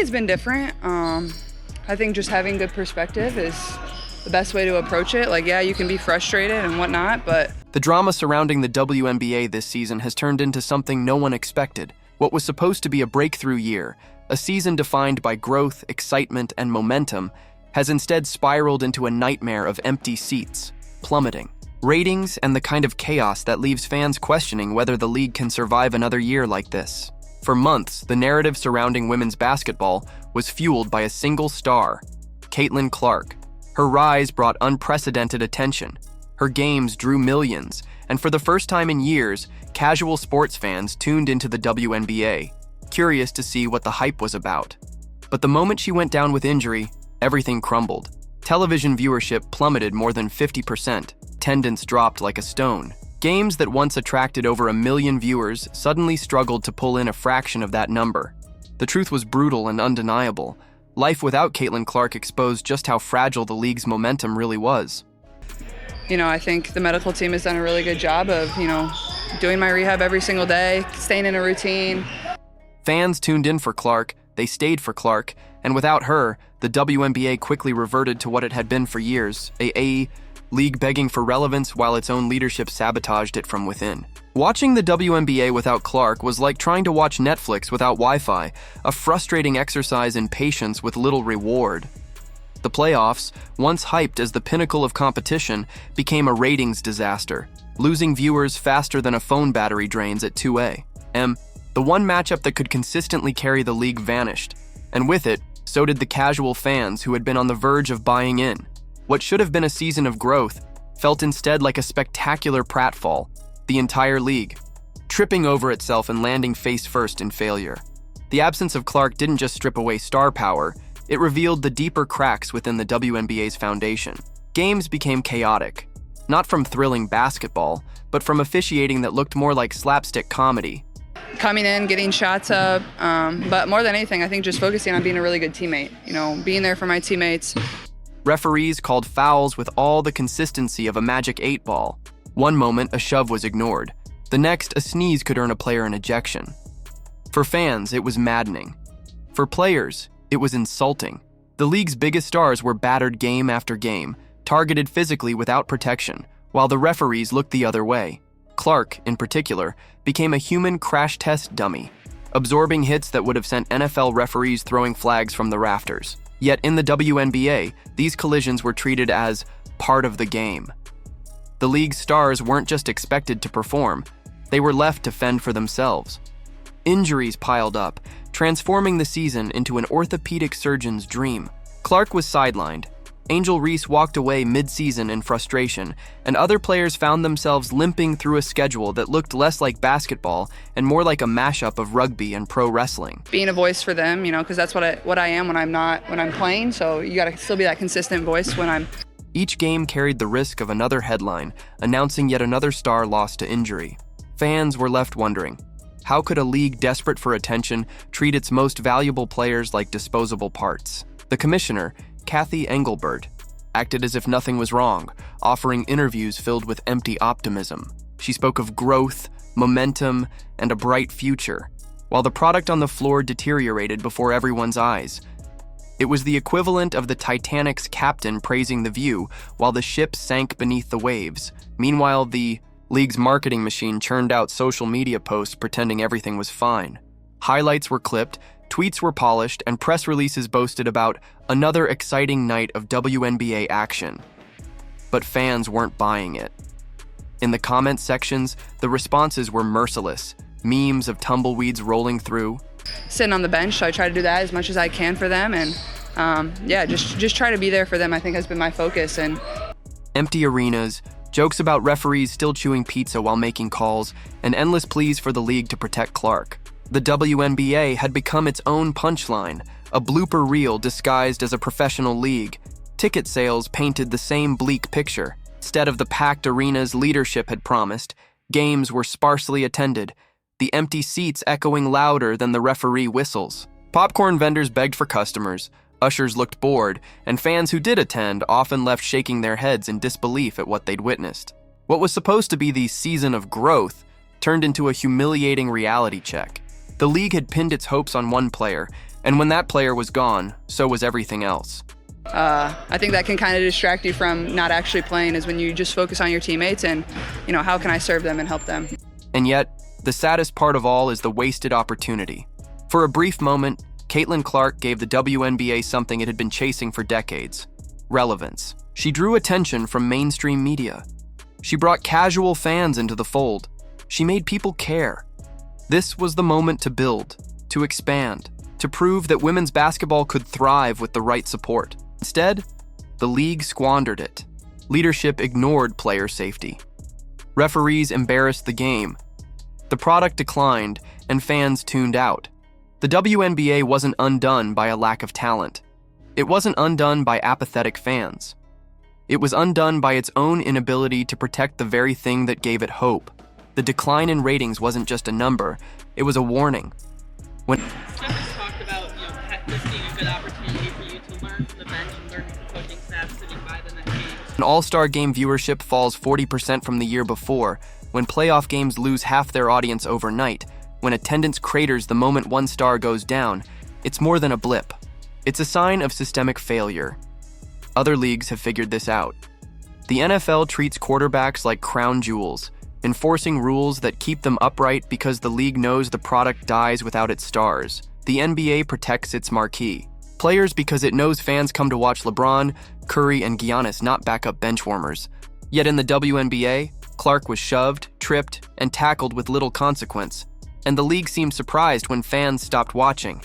It's been different. I think just having good perspective is the best way to approach it. Like, yeah, you can be frustrated and whatnot, but The drama surrounding the WNBA this season has turned into something no one expected. What was supposed to be a breakthrough year, a season defined by growth, excitement, and momentum, has instead spiraled into a nightmare of empty seats, plummeting ratings, and the kind of chaos that leaves fans questioning whether the league can survive another year like this. For months, the narrative surrounding women's basketball was fueled by a single star, Caitlin Clark. Her rise brought unprecedented attention. Her games drew millions, and for the first time in years, casual sports fans tuned into the WNBA, curious to see what the hype was about. But the moment she went down with injury, everything crumbled. Television viewership plummeted more than 50%. Attendance dropped like a stone. Games that once attracted over 1 million viewers suddenly struggled to pull in a fraction of that number. The truth was brutal and undeniable. Life without Caitlin Clark exposed just how fragile the league's momentum really was. I think the medical team has done a really good job of, doing my rehab every single day, staying in a routine. Fans tuned in for Clark, they stayed for Clark, and without her, the WNBA quickly reverted to what it had been for years, a league begging for relevance while its own leadership sabotaged it from within. Watching the WNBA without Clark was like trying to watch Netflix without Wi-Fi, a frustrating exercise in patience with little reward. The playoffs, once hyped as the pinnacle of competition, became a ratings disaster, losing viewers faster than a phone battery drains at 2 a.m. The one matchup that could consistently carry the league vanished, and with it, so did the casual fans who had been on the verge of buying in. What should have been a season of growth felt instead like a spectacular pratfall, the entire league, tripping over itself and landing face first in failure. The absence of Clark didn't just strip away star power, it revealed the deeper cracks within the WNBA's foundation. Games became chaotic, not from thrilling basketball, but from officiating that looked more like slapstick comedy. Coming in, getting shots up, but more than anything, I think just focusing on being a really good teammate, being there for my teammates. Referees called fouls with all the consistency of a magic 8 ball. One moment, a shove was ignored. The next, a sneeze could earn a player an ejection. For fans, it was maddening. For players, it was insulting. The league's biggest stars were battered game after game, targeted physically without protection, while the referees looked the other way. Clark, in particular, became a human crash test dummy, absorbing hits that would have sent NFL referees throwing flags from the rafters. Yet in the WNBA, these collisions were treated as part of the game. The league's stars weren't just expected to perform, they were left to fend for themselves. Injuries piled up, transforming the season into an orthopedic surgeon's dream. Clark was sidelined. Angel Reese walked away mid-season in frustration, and other players found themselves limping through a schedule that looked less like basketball and more like a mashup of rugby and pro wrestling. Being a voice for them, because that's what I am when I'm playing, so you gotta still be that consistent voice when I'm... Each game carried the risk of another headline, announcing yet another star lost to injury. Fans were left wondering, how could a league desperate for attention treat its most valuable players like disposable parts? The commissioner, Kathy Engelbert, acted as if nothing was wrong, offering interviews filled with empty optimism. She spoke of growth, momentum, and a bright future, while the product on the floor deteriorated before everyone's eyes. It was the equivalent of the Titanic's captain praising the view while the ship sank beneath the waves. Meanwhile, the league's marketing machine churned out social media posts pretending everything was fine. Highlights were clipped, tweets were polished, and press releases boasted about another exciting night of WNBA action. But fans weren't buying it. In the comment sections, the responses were merciless. Memes of tumbleweeds rolling through. Sitting on the bench, so I try to do that as much as I can for them, and just try to be there for them, I think, has been my focus. And empty arenas, jokes about referees still chewing pizza while making calls, and endless pleas for the league to protect Clark. The WNBA had become its own punchline, a blooper reel disguised as a professional league. Ticket sales painted the same bleak picture. Instead of the packed arenas leadership had promised, games were sparsely attended, the empty seats echoing louder than the referee whistles. Popcorn vendors begged for customers, ushers looked bored, and fans who did attend often left shaking their heads in disbelief at what they'd witnessed. What was supposed to be the season of growth turned into a humiliating reality check. The league had pinned its hopes on one player, And when that player was gone, so was everything else. I think that can kind of distract you from not actually playing, is when you just focus on your teammates and, how can I serve them and help them. And yet, the saddest part of all is the wasted opportunity. For a brief moment, Caitlin Clark gave the WNBA something it had been chasing for decades: relevance. She drew attention from mainstream media. She brought casual fans into the fold. She made people care. This was the moment to build, to expand, to prove that women's basketball could thrive with the right support. Instead, the league squandered it. Leadership ignored player safety. Referees embarrassed the game. The product declined, and fans tuned out. The WNBA wasn't undone by a lack of talent. It wasn't undone by apathetic fans. It was undone by its own inability to protect the very thing that gave it hope. The decline in ratings wasn't just a number, it was a warning. When Just talked about this being a good opportunity for you to learn from the bench and learn from the coaching staff sitting by the next game. an All-Star game viewership falls 40% from the year before, when playoff games lose half their audience overnight, when attendance craters the moment one star goes down, it's more than a blip. It's a sign of systemic failure. Other leagues have figured this out. The NFL treats quarterbacks like crown jewels, enforcing rules that keep them upright because the league knows the product dies without its stars. The NBA protects its marquee players because it knows fans come to watch LeBron, Curry, and Giannis, not backup bench warmers. Yet in the WNBA, Clark was shoved, tripped, and tackled with little consequence, and the league seemed surprised when fans stopped watching.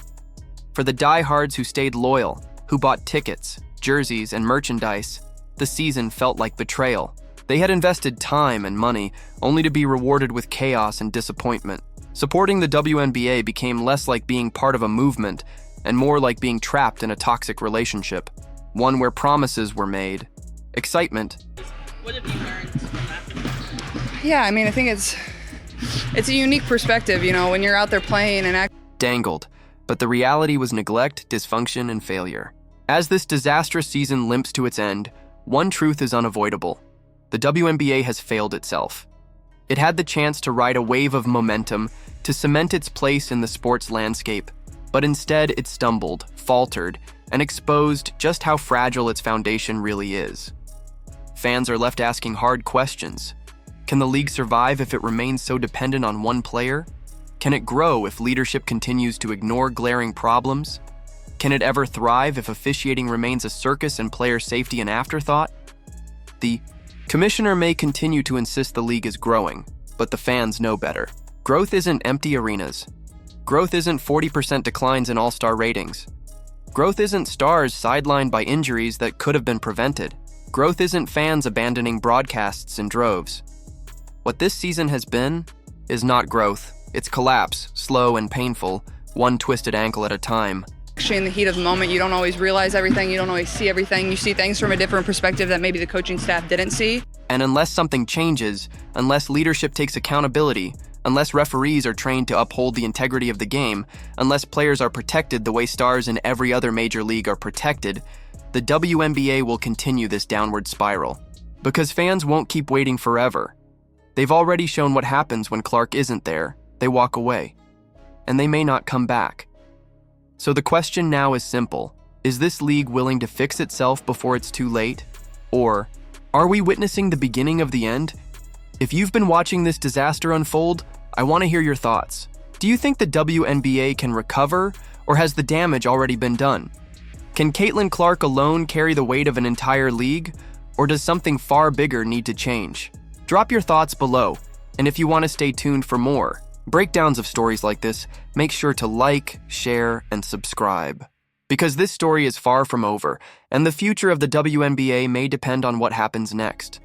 For the diehards who stayed loyal, who bought tickets, jerseys, and merchandise, the season felt like betrayal. They had invested time and money, only to be rewarded with chaos and disappointment. Supporting the WNBA became less like being part of a movement and more like being trapped in a toxic relationship, one where promises were made. Excitement. What have you learned from that? Yeah, I think it's a unique perspective, when you're out there playing and Dangled, but the reality was neglect, dysfunction, and failure. As this disastrous season limps to its end, one truth is unavoidable. The WNBA has failed itself. It had the chance to ride a wave of momentum, to cement its place in the sports landscape, but instead it stumbled, faltered, and exposed just how fragile its foundation really is. Fans are left asking hard questions. Can the league survive if it remains so dependent on one player? Can it grow if leadership continues to ignore glaring problems? Can it ever thrive if officiating remains a circus and player safety an afterthought? The commissioner may continue to insist the league is growing, but the fans know better. Growth isn't empty arenas. Growth isn't 40% declines in all-star ratings. Growth isn't stars sidelined by injuries that could have been prevented. Growth isn't fans abandoning broadcasts in droves. What this season has been is not growth. It's collapse, slow and painful, one twisted ankle at a time. actually in the heat of the moment, you don't always realize everything, you don't always see everything. You see things from a different perspective that maybe the coaching staff didn't see. And unless something changes, unless leadership takes accountability, unless referees are trained to uphold the integrity of the game, unless players are protected the way stars in every other major league are protected, the WNBA will continue this downward spiral. Because fans won't keep waiting forever. They've already shown what happens when Clark isn't there. They walk away. And they may not come back. So the question now is simple. Is this league willing to fix itself before it's too late? Or are we witnessing the beginning of the end? If you've been watching this disaster unfold, I want to hear your thoughts. Do you think the WNBA can recover, or has the damage already been done? Can Caitlin Clark alone carry the weight of an entire league, or does something far bigger need to change? Drop your thoughts below, and if you want to stay tuned for more breakdowns of stories like this, make sure to like, share, and subscribe. Because this story is far from over, and the future of the WNBA may depend on what happens next.